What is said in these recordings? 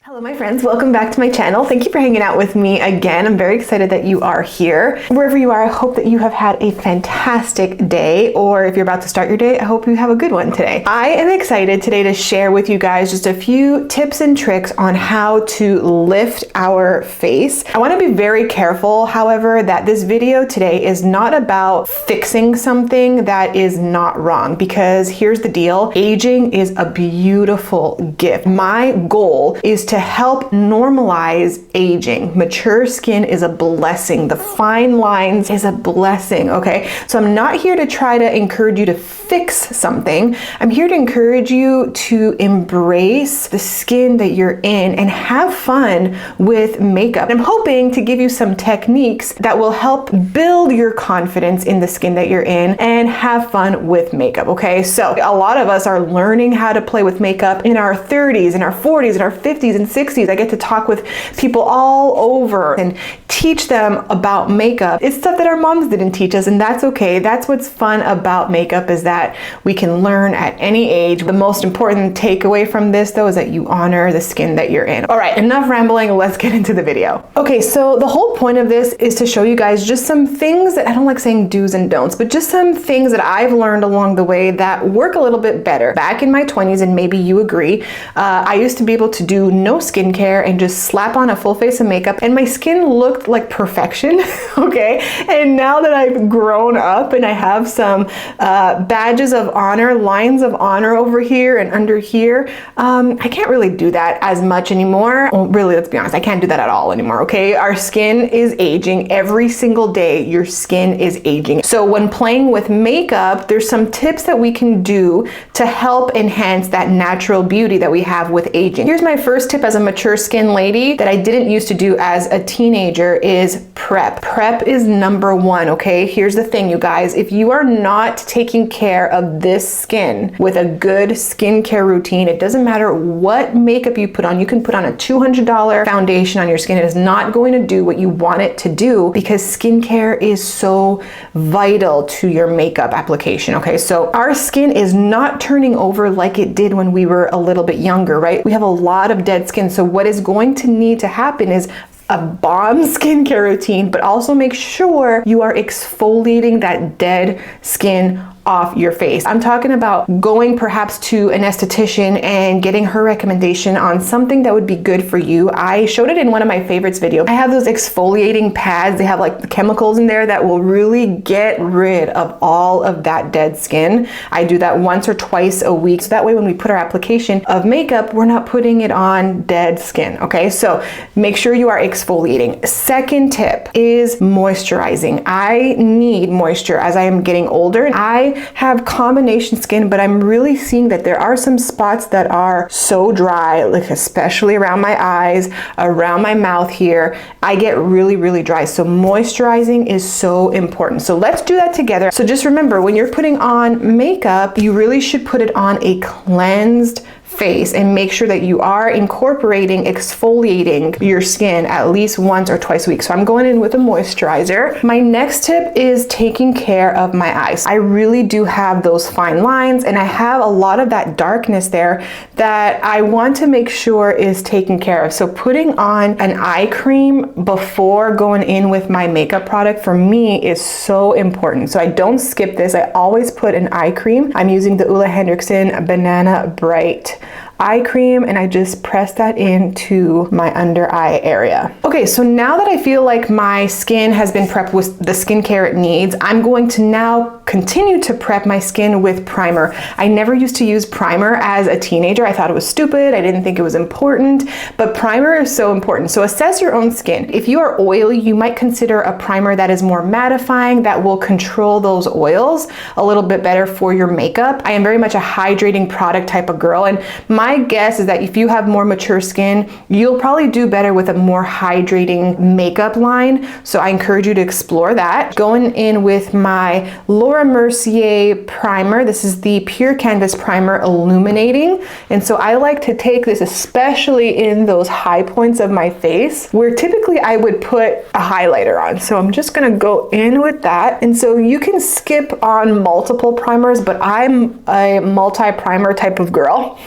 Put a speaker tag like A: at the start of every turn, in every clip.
A: Hello my friends, welcome back to my channel. Thank you for hanging out with me again. I'm very excited that you are here. Wherever you are, I hope that you have had a fantastic day, or if you're about to start your day, I hope you have a good one today. I am excited today to share with you guys just a few tips and tricks on how to lift our face. I want to be very careful, however, that this video today is not about fixing something that is not wrong, because here's the deal. Aging is a beautiful gift. My goal is to help normalize aging. Mature skin is a blessing. The fine lines is a blessing, okay? So I'm not here to try to encourage you to fix something. I'm here to encourage you to embrace the skin that you're in and have fun with makeup. I'm hoping to give you some techniques that will help build your confidence in the skin that you're in and have fun with makeup, okay? So a lot of us are learning how to play with makeup in our 30s, in our 40s, in our 50s and 60s. I get to talk with people all over and teach them about makeup. It's stuff that our moms didn't teach us, and that's okay. That's what's fun about makeup, is that we can learn at any age. The most important takeaway from this though is that you honor the skin that you're in. All right, enough rambling, let's get into the video. Okay, so the whole point of this is to show you guys just some things that, I don't like saying do's and don'ts, but just some things that I've learned along the way that work a little bit better. Back in my 20s, and maybe you agree, I used to be able to do no skincare and just slap on a full face of makeup and my skin looked like perfection, okay? And now that I've grown up and I have some badges of honor, lines of honor over here and under here, I can't really do that as much anymore. Well, really, let's be honest, I can't do that at all anymore, okay? Our skin is aging. Every single day, your skin is aging. So when playing with makeup, there's some tips that we can do to help enhance that natural beauty that we have with aging. Here's my first tip as a mature skin lady that I didn't used to do as a teenager is prep. Prep is number one, okay? Here's the thing, you guys. If you are not taking care of this skin with a good skincare routine, it doesn't matter what makeup you put on. You can put on a $200 foundation on your skin. It is not going to do what you want it to do, because skincare is so vital to your makeup application, okay? So our skin is not turning over like it did when we were a little bit younger, right? We have a lot of dead skin. So what is going to need to happen is a bomb skincare routine, but also make sure you are exfoliating that dead skin off your face. I'm talking about going perhaps to an esthetician and getting her recommendation on something that would be good for you. I showed it in one of my favorites video. I have those exfoliating pads. They have like the chemicals in there that will really get rid of all of that dead skin. I do that once or twice a week. So that way when we put our application of makeup, we're not putting it on dead skin, okay? So make sure you are exfoliating. Second tip is moisturizing. I need moisture as I am getting older. I have combination skin, but I'm really seeing that there are some spots that are so dry, like especially around my eyes, around my mouth here. I get really, really dry. So moisturizing is so important. So let's do that together. So just remember, when you're putting on makeup, you really should put it on a cleansed face and make sure that you are incorporating exfoliating your skin at least once or twice a week. So I'm going in with a moisturizer. My next tip is taking care of my eyes. I really do have those fine lines and I have a lot of that darkness there that I want to make sure is taken care of. So putting on an eye cream before going in with my makeup product for me is so important. So I don't skip this. I always put an eye cream. I'm using the Ole Henriksen Banana Bright eye cream, and I just press that into my under eye area. Okay, so now that I feel like my skin has been prepped with the skincare it needs, I'm going to now continue to prep my skin with primer. I never used to use primer as a teenager. I thought it was stupid. I didn't think it was important, but primer is so important. So assess your own skin. If you are oily, you might consider a primer that is more mattifying, that will control those oils a little bit better for your makeup. I am very much a hydrating product type of girl, and my guess is that if you have more mature skin, you'll probably do better with a more hydrating makeup line. So I encourage you to explore that. Going in with my L'Oreal Laura Mercier primer. This is the Pure Canvas Primer Illuminating. And so I like to take this, especially in those high points of my face, where typically I would put a highlighter on. So I'm just gonna go in with that. And so you can skip on multiple primers, but I'm a multi-primer type of girl.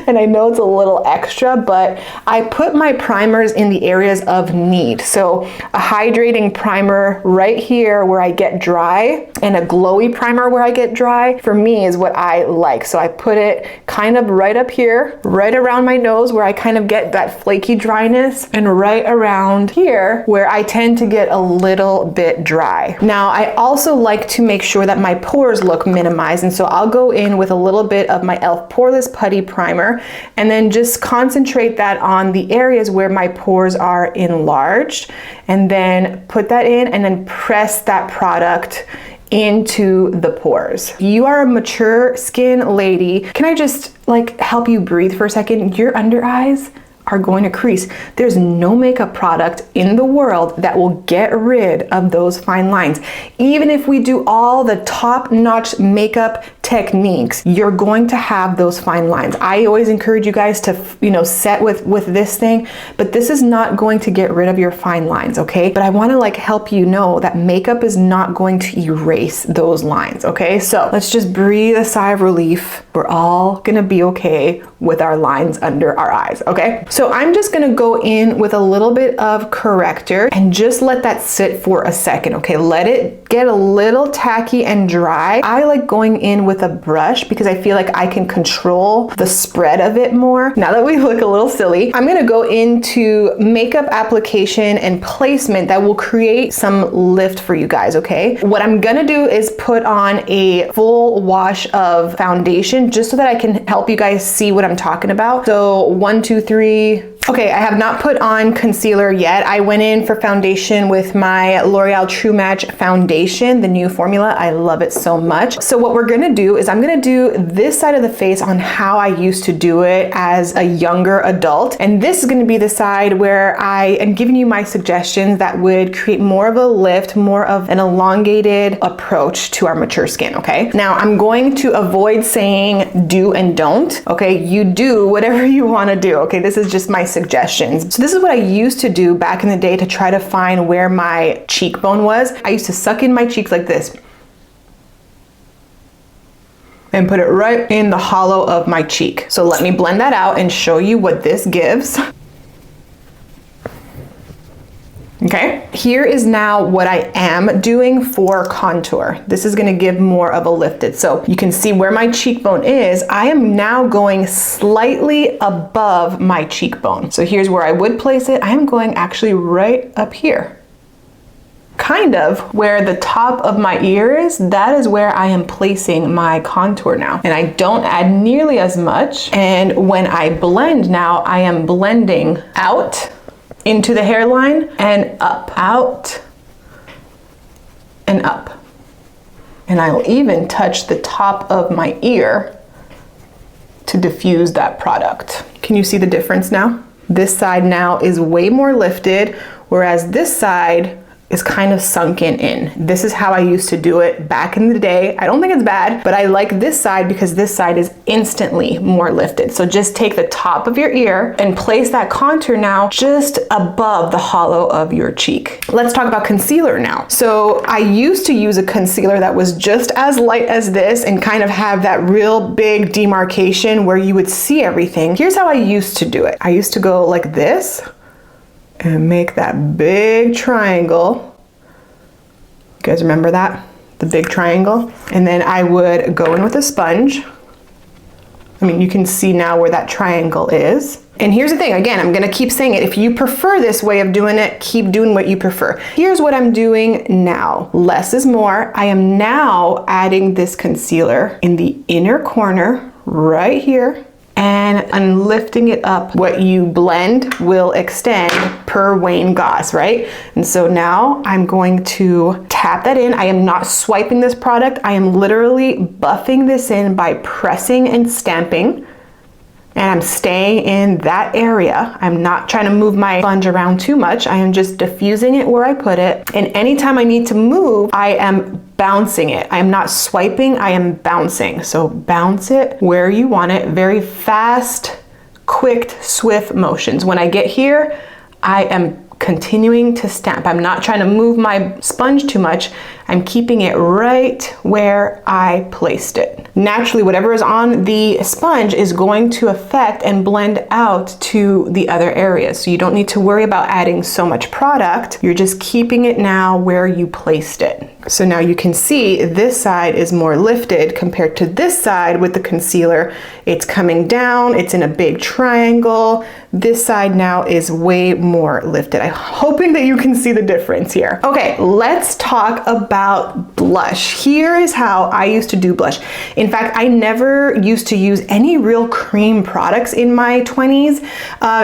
A: And I know it's a little extra, but I put my primers in the areas of need. So a hydrating primer right here where I get dry, and a glowy primer where I get dry, for me is what I like. So I put it kind of right up here, right around my nose where I kind of get that flaky dryness, and right around here where I tend to get a little bit dry. Now, I also like to make sure that my pores look minimized, and so I'll go in with a little bit of my e.l.f. Poreless Putty Primer, and then just concentrate that on the areas where my pores are enlarged, and then put that in and then press that product into the pores. You are a mature skin lady. Can I just like help you breathe for a second? Your under eyes are going to crease. There's no makeup product in the world that will get rid of those fine lines. Even if we do all the top-notch makeup techniques, you're going to have those fine lines. I always encourage you guys to, set with this thing, but this is not going to get rid of your fine lines, okay? But I want to like help you know that makeup is not going to erase those lines, okay? So let's just breathe a sigh of relief. We're all gonna be okay with our lines under our eyes, okay? So I'm just gonna go in with a little bit of corrector and just let that sit for a second, okay? Let it get a little tacky and dry. I like going in with a brush because I feel like I can control the spread of it more. Now that we look a little silly, I'm gonna go into makeup application and placement that will create some lift for you guys, okay? What I'm gonna do is put on a full wash of foundation just so that I can help you guys see what I'm talking about. So 1, 2, 3. Okay, I have not put on concealer yet. I went in for foundation with my L'Oreal True Match foundation, the new formula. I love it so much. So what we're gonna do is I'm gonna do this side of the face on how I used to do it as a younger adult. And this is gonna be the side where I am giving you my suggestions that would create more of a lift, more of an elongated approach to our mature skin, okay? Now, I'm going to avoid saying do and don't, okay? You do whatever you wanna do, okay? This is just my suggestions. So this is what I used to do back in the day to try to find where my cheekbone was. I used to suck in my cheeks like this and put it right in the hollow of my cheek. So let me blend that out and show you what this gives. Okay, here is now what I am doing for contour. This is gonna give more of a lifted. So you can see where my cheekbone is. I am now going slightly above my cheekbone. So here's where I would place it. I am going actually right up here. Kind of where the top of my ear is, that is where I am placing my contour now. And I don't add nearly as much. And when I blend now, I am blending out into the hairline and up, out and up. And I'll even touch the top of my ear to diffuse that product. Can you see the difference now? This side now is way more lifted, whereas this side is kind of sunken in. This is how I used to do it back in the day. I don't think it's bad, but I like this side because this side is instantly more lifted. So just take the top of your ear and place that contour now just above the hollow of your cheek. Let's talk about concealer now. So I used to use a concealer that was just as light as this and kind of have that real big demarcation where you would see everything. Here's how I used to do it. I used to go like this and make that big triangle. You guys remember that? The big triangle? And then I would go in with a sponge. I mean, you can see now where that triangle is. And here's the thing, again, I'm gonna keep saying it. If you prefer this way of doing it, keep doing what you prefer. Here's what I'm doing now. Less is more. I am now adding this concealer in the inner corner right here. And I'm lifting it up. What you blend will extend per Wayne Goss, right? And so now I'm going to tap that in. I am not swiping this product. I am literally buffing this in by pressing and stamping. And I'm staying in that area. I'm not trying to move my sponge around too much. I am just diffusing it where I put it. And anytime I need to move, I am bouncing it. I am not swiping, I am bouncing. So bounce it where you want it. Very fast, quick, swift motions. When I get here, I am continuing to stamp. I'm not trying to move my sponge too much. I'm keeping it right where I placed it. Naturally, whatever is on the sponge is going to affect and blend out to the other areas. So you don't need to worry about adding so much product. You're just keeping it now where you placed it. So now you can see this side is more lifted compared to this side with the concealer. It's coming down, it's in a big triangle. This side now is way more lifted. I'm hoping that you can see the difference here. Okay, let's talk about blush. Here is how I used to do blush. In fact, I never used to use any real cream products in my 20s.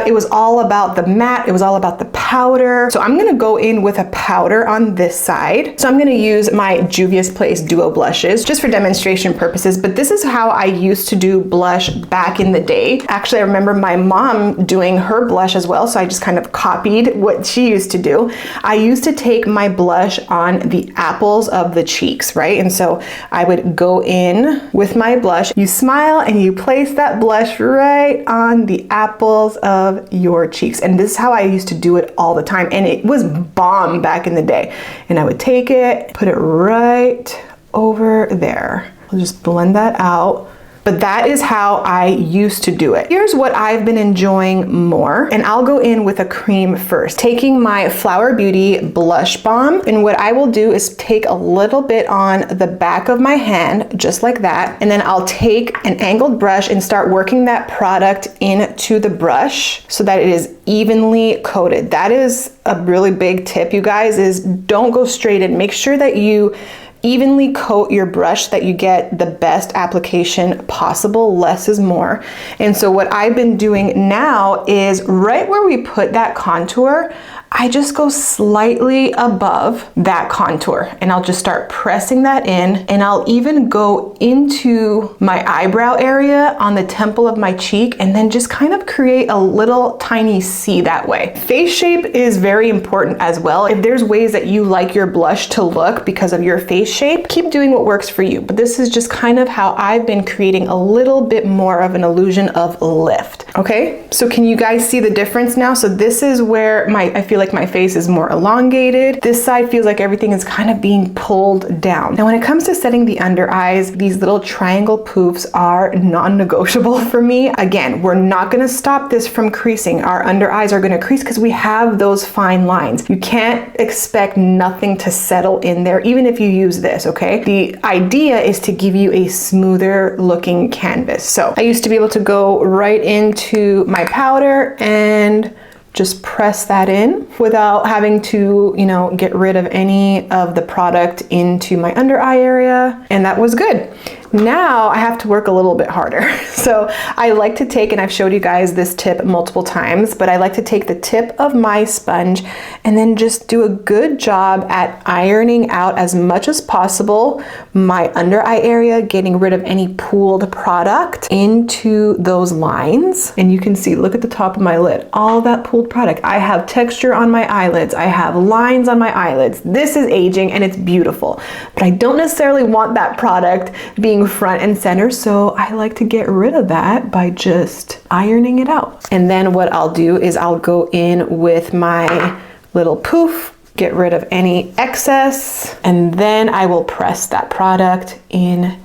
A: It was all about the matte, it was all about the powder. So I'm gonna go in with a powder on this side. So I'm gonna use my Juvia's Place Duo blushes just for demonstration purposes, but this is how I used to do blush back in the day. Actually, I remember my mom doing her blush as well, so I just kind of copied what she used to do. I used to take my blush on the apples of the cheeks, right? And so I would go in with my blush. You smile and you place that blush right on the apples of your cheeks. And this is how I used to do it all the time. And it was bomb back in the day. And I would take it, put it right over there. I'll just blend that out. But that is how I used to do it. Here's what I've been enjoying more, and I'll go in with a cream first. Taking my Flower Beauty Blush Balm, and what I will do is take a little bit on the back of my hand, just like that, and then I'll take an angled brush and start working that product into the brush so that it is evenly coated. That is a really big tip, you guys, is don't go straight in. Make sure that you evenly coat your brush, that you get the best application possible. Less is more. And so what I've been doing now is right where we put that contour, I just go slightly above that contour and I'll just start pressing that in, and I'll even go into my eyebrow area on the temple of my cheek and then just kind of create a little tiny C that way. Face shape is very important as well. If there's ways that you like your blush to look because of your face shape, keep doing what works for you. But this is just kind of how I've been creating a little bit more of an illusion of lift. Okay, so can you guys see the difference now? So this is where I feel like my face is more elongated. This side feels like everything is kind of being pulled down. Now when it comes to setting the under eyes, these little triangle poofs are non-negotiable for me. Again, we're not gonna stop this from creasing. Our under eyes are gonna crease because we have those fine lines. You can't expect nothing to settle in there, even if you use this, okay? The idea is to give you a smoother looking canvas. So I used to be able to go right into my powder and just press that in without having to, you know, get rid of any of the product into my under eye area, and that was good. Now I have to work a little bit harder. So I like to take, and I've showed you guys this tip multiple times, but I like to take the tip of my sponge and then just do a good job at ironing out as much as possible my under eye area, getting rid of any pooled product into those lines. And you can see, look at the top of my lid, all that pooled product. I have texture on my eyelids. I have lines on my eyelids. This is aging and it's beautiful, but I don't necessarily want that product being front and center, so I like to get rid of that by just ironing it out. And then what I'll do is I'll go in with my little poof, get rid of any excess, and then I will press that product in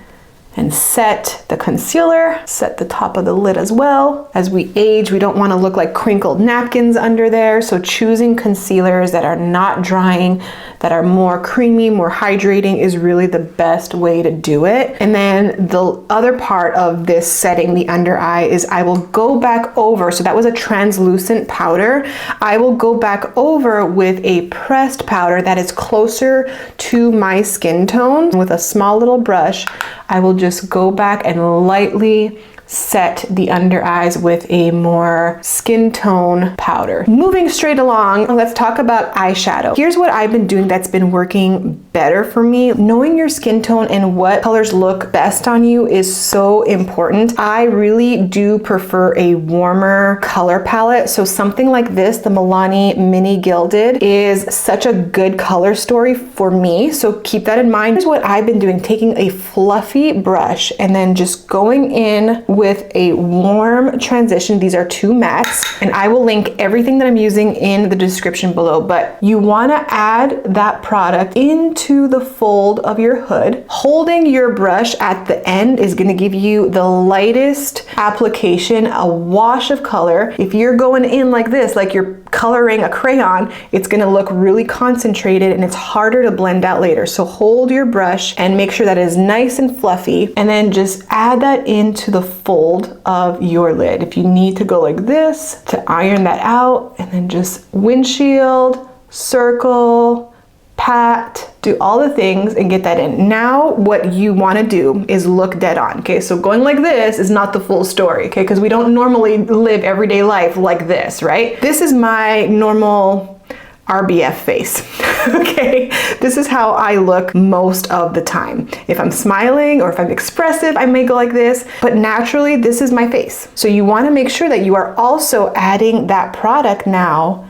A: and set the concealer, set the top of the lid as well. As we age, we don't want to look like crinkled napkins under there, so choosing concealers that are not drying, that are more creamy, more hydrating is really the best way to do it. And then the other part of this setting the under eye is I will go back over, so that was a translucent powder, I will go back over with a pressed powder that is closer to my skin tone. With a small little brush, I will just go back and lightly set the under eyes with a more skin tone powder. Moving straight along, let's talk about eyeshadow. Here's what I've been doing that's been working better for me. Knowing your skin tone and what colors look best on you is so important. I really do prefer a warmer color palette. So something like this, the Milani Mini Gilded, is such a good color story for me. So keep that in mind. Here's what I've been doing, taking a fluffy brush and then just going in with a warm transition. These are 2 mattes, and I will link everything that I'm using in the description below, but you wanna add that product into the fold of your hood. Holding your brush at the end is gonna give you the lightest application, a wash of color. If you're going in like this, like you're coloring a crayon, it's gonna look really concentrated and it's harder to blend out later. So hold your brush and make sure that it is nice and fluffy, and then just add that into the fold of your lid. If you need to go like this to iron that out, and then just windshield, circle, pat, do all the things and get that in. Now what you want to do is look dead on. Okay, so going like this is not the full story, okay, because we don't normally live everyday life like this, right? This is my normal RBF face. Okay, this is how I look most of the time. If I'm smiling or if I'm expressive, I may go like this, but naturally this is my face. So you want to make sure that you are also adding that product now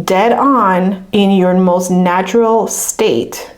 A: dead on in your most natural state.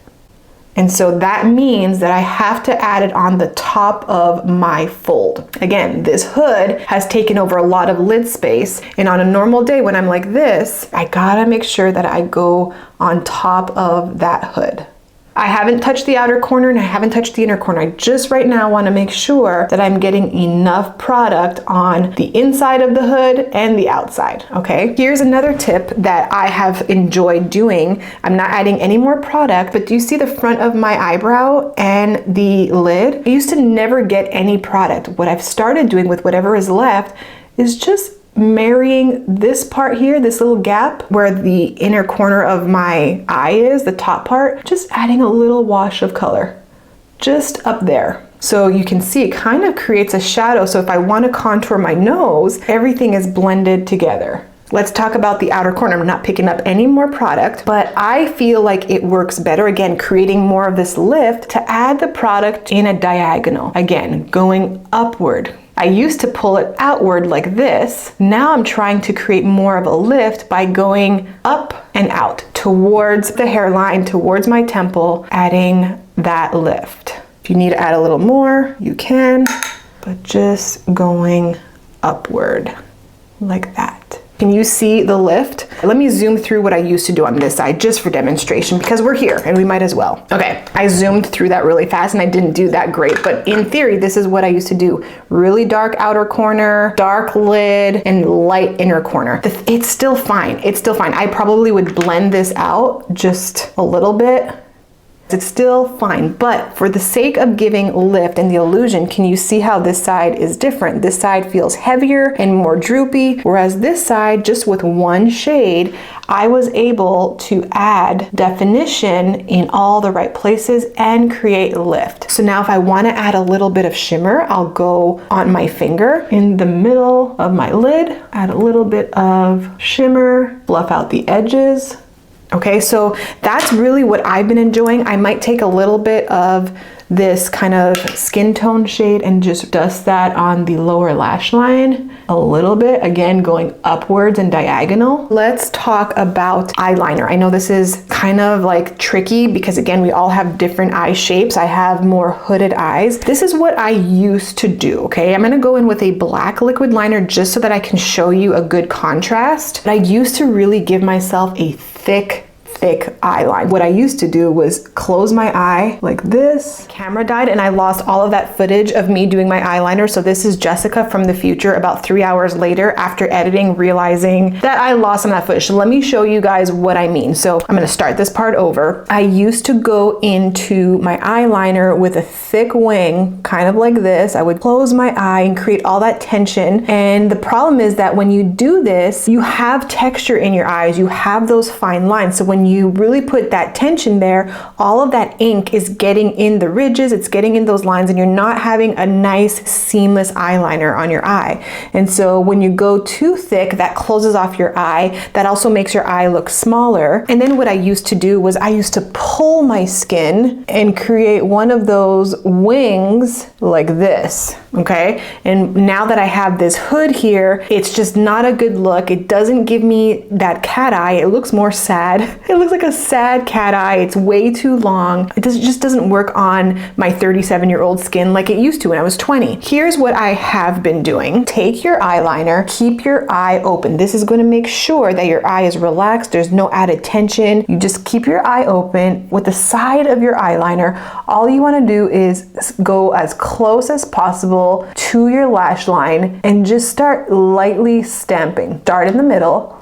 A: And so that means that I have to add it on the top of my fold. Again, this hood has taken over a lot of lid space, and on a normal day when I'm like this, I gotta make sure that I go on top of that hood. I haven't touched the outer corner and I haven't touched the inner corner. I just right now want to make sure that I'm getting enough product on the inside of the hood and the outside, okay? Here's another tip that I have enjoyed doing. I'm not adding any more product, but do you see the front of my eyebrow and the lid? I used to never get any product. What I've started doing with whatever is left is just marrying this part here, this little gap where the inner corner of my eye is, the top part, just adding a little wash of color just up there. So you can see it kind of creates a shadow. So if I want to contour my nose, everything is blended together. Let's talk about the outer corner. I'm not picking up any more product, but I feel like it works better, again, creating more of this lift, to add the product in a diagonal. Again, going upward. I used to pull it outward like this. Now I'm trying to create more of a lift by going up and out towards the hairline, towards my temple, adding that lift. If you need to add a little more, you can, but just going upward like that. Can you see the lift? Let me zoom through what I used to do on this side just for demonstration, because we're here and we might as well. Okay, I zoomed through that really fast and I didn't do that great, but in theory, this is what I used to do. Really dark outer corner, dark lid, and light inner corner. It's still fine, it's still fine. I probably would blend this out just a little bit. It's still fine, but for the sake of giving lift and the illusion, can you see how this side is different? This side feels heavier and more droopy, whereas this side, just with one shade, I was able to add definition in all the right places and create lift. So now if I want to add a little bit of shimmer, I'll go on my finger in the middle of my lid, add a little bit of shimmer, fluff out the edges. Okay, so that's really what I've been enjoying. I might take a little bit of this kind of skin tone shade and just dust that on the lower lash line a little bit, again, going upwards and diagonal. Let's talk about eyeliner. I know this is kind of like tricky because again, we all have different eye shapes. I have more hooded eyes. This is what I used to do, okay? I'm gonna go in with a black liquid liner just so that I can show you a good contrast. But I used to really give myself a thick eyeline. What I used to do was close my eye like this. Camera died and I lost all of that footage of me doing my eyeliner. So this is Jessica from the future about 3 hours later after editing, realizing that I lost some of that footage. So let me show you guys what I mean. So I'm gonna start this part over. I used to go into my eyeliner with a thick wing, kind of like this. I would close my eye and create all that tension. And the problem is that when you do this, you have texture in your eyes, you have those fine lines. So when you really put that tension there, all of that ink is getting in the ridges, it's getting in those lines, and you're not having a nice seamless eyeliner on your eye. And so when you go too thick, that closes off your eye. That also makes your eye look smaller. And then what I used to do was I used to pull my skin and create one of those wings like this, okay? And now that I have this hood here, it's just not a good look. It doesn't give me that cat eye. It looks more sad. It looks like a sad cat eye. It's way too long. It just doesn't work on my 37-year-old skin like it used to when I was 20. Here's what I have been doing. Take your eyeliner, keep your eye open. This is going to make sure that your eye is relaxed. There's no added tension. You just keep your eye open with the side of your eyeliner. All you want to do is go as close as possible to your lash line and just start lightly stamping. Start in the middle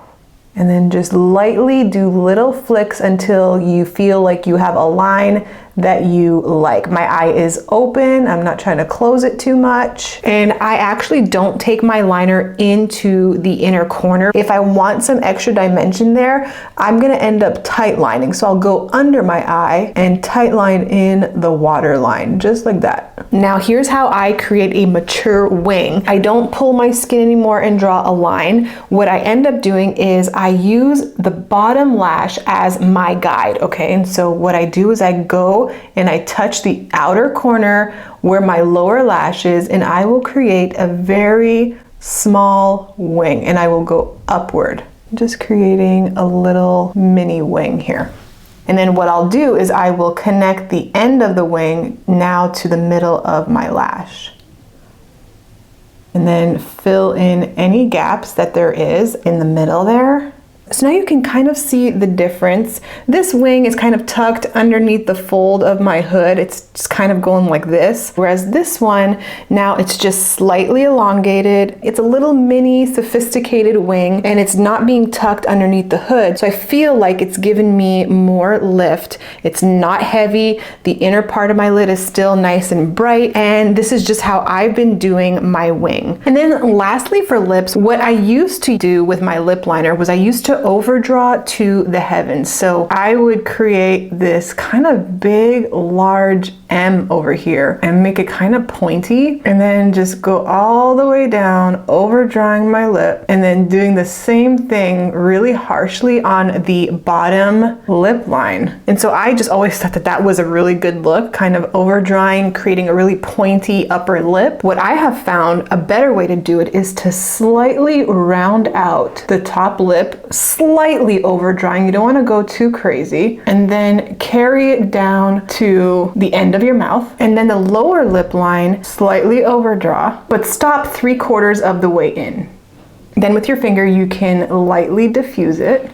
A: and then just lightly do little flicks until you feel like you have a line that you like. My eye is open. I'm not trying to close it too much. And I actually don't take my liner into the inner corner. If I want some extra dimension there, I'm gonna end up tight lining. So I'll go under my eye and tight line in the waterline, just like that. Now here's how I create a mature wing. I don't pull my skin anymore and draw a line. What I end up doing is I use the bottom lash as my guide, okay? And so what I do is I go and I touch the outer corner where my lower lash is, and I will create a very small wing, and I will go upward, just creating a little mini wing here. And then what I'll do is I will connect the end of the wing now to the middle of my lash. And then fill in any gaps that there is in the middle there. So now you can kind of see the difference. This wing is kind of tucked underneath the fold of my hood. It's just kind of going like this. Whereas this one, now it's just slightly elongated. It's a little mini sophisticated wing, and it's not being tucked underneath the hood. So I feel like it's given me more lift. It's not heavy. The inner part of my lid is still nice and bright. And this is just how I've been doing my wing. And then lastly for lips, what I used to do with my lip liner was I used to overdraw to the heavens. So I would create this kind of big, large M over here and make it kind of pointy, and then just go all the way down, overdrawing my lip, and then doing the same thing really harshly on the bottom lip line. And so I just always thought that that was a really good look, kind of overdrawing, creating a really pointy upper lip. What I have found a better way to do it is to slightly round out the top lip, slightly overdrawing. You don't want to go too crazy, and then carry it down to the end of your mouth, and then the lower lip line slightly overdraw, but stop 3/4 of the way in. Then with your finger you can lightly diffuse it,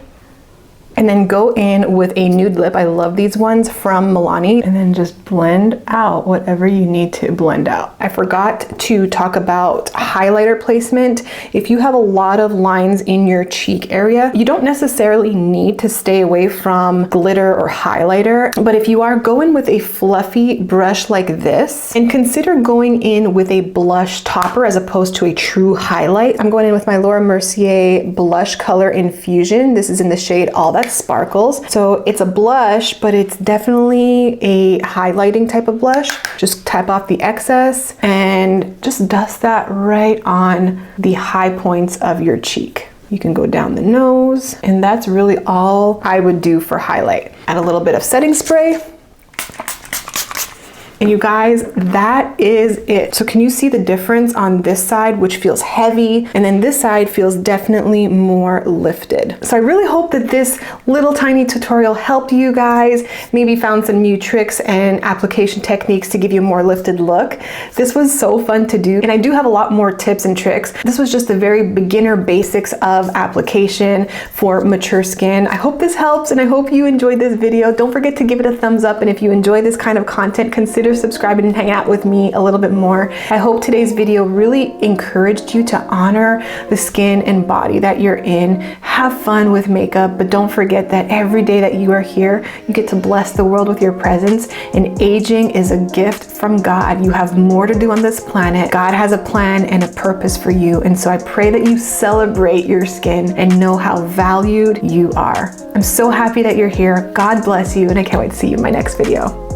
A: and then go in with a nude lip. I love these ones from Milani, and then just blend out whatever you need to blend out. I forgot to talk about highlighter placement. If you have a lot of lines in your cheek area, you don't necessarily need to stay away from glitter or highlighter, but if you are going with a fluffy brush like this, and consider going in with a blush topper as opposed to a true highlight. I'm going in with my Laura Mercier blush color infusion. This is in the shade All That Sparkles. So it's a blush, but it's definitely a highlighting type of blush. Just tap off the excess and just dust that right on the high points of your cheek. You can go down the nose, and that's really all I would do for highlight. Add a little bit of setting spray. And you guys, that is it. So can you see the difference on this side, which feels heavy, and then this side feels definitely more lifted. So I really hope that this little tiny tutorial helped you guys, maybe found some new tricks and application techniques to give you a more lifted look. This was so fun to do, and I do have a lot more tips and tricks. This was just the very beginner basics of application for mature skin. I hope this helps, and I hope you enjoyed this video. Don't forget to give it a thumbs up, and if you enjoy this kind of content, consider consider subscribing and hang out with me a little bit more. I hope today's video really encouraged you to honor the skin and body that you're in. Have fun with makeup, but don't forget that every day that you are here, you get to bless the world with your presence, and aging is a gift from God. You have more to do on this planet. God has a plan and a purpose for you, and so I pray that you celebrate your skin and know how valued you are. I'm so happy that you're here. God bless you, and I can't wait to see you in my next video.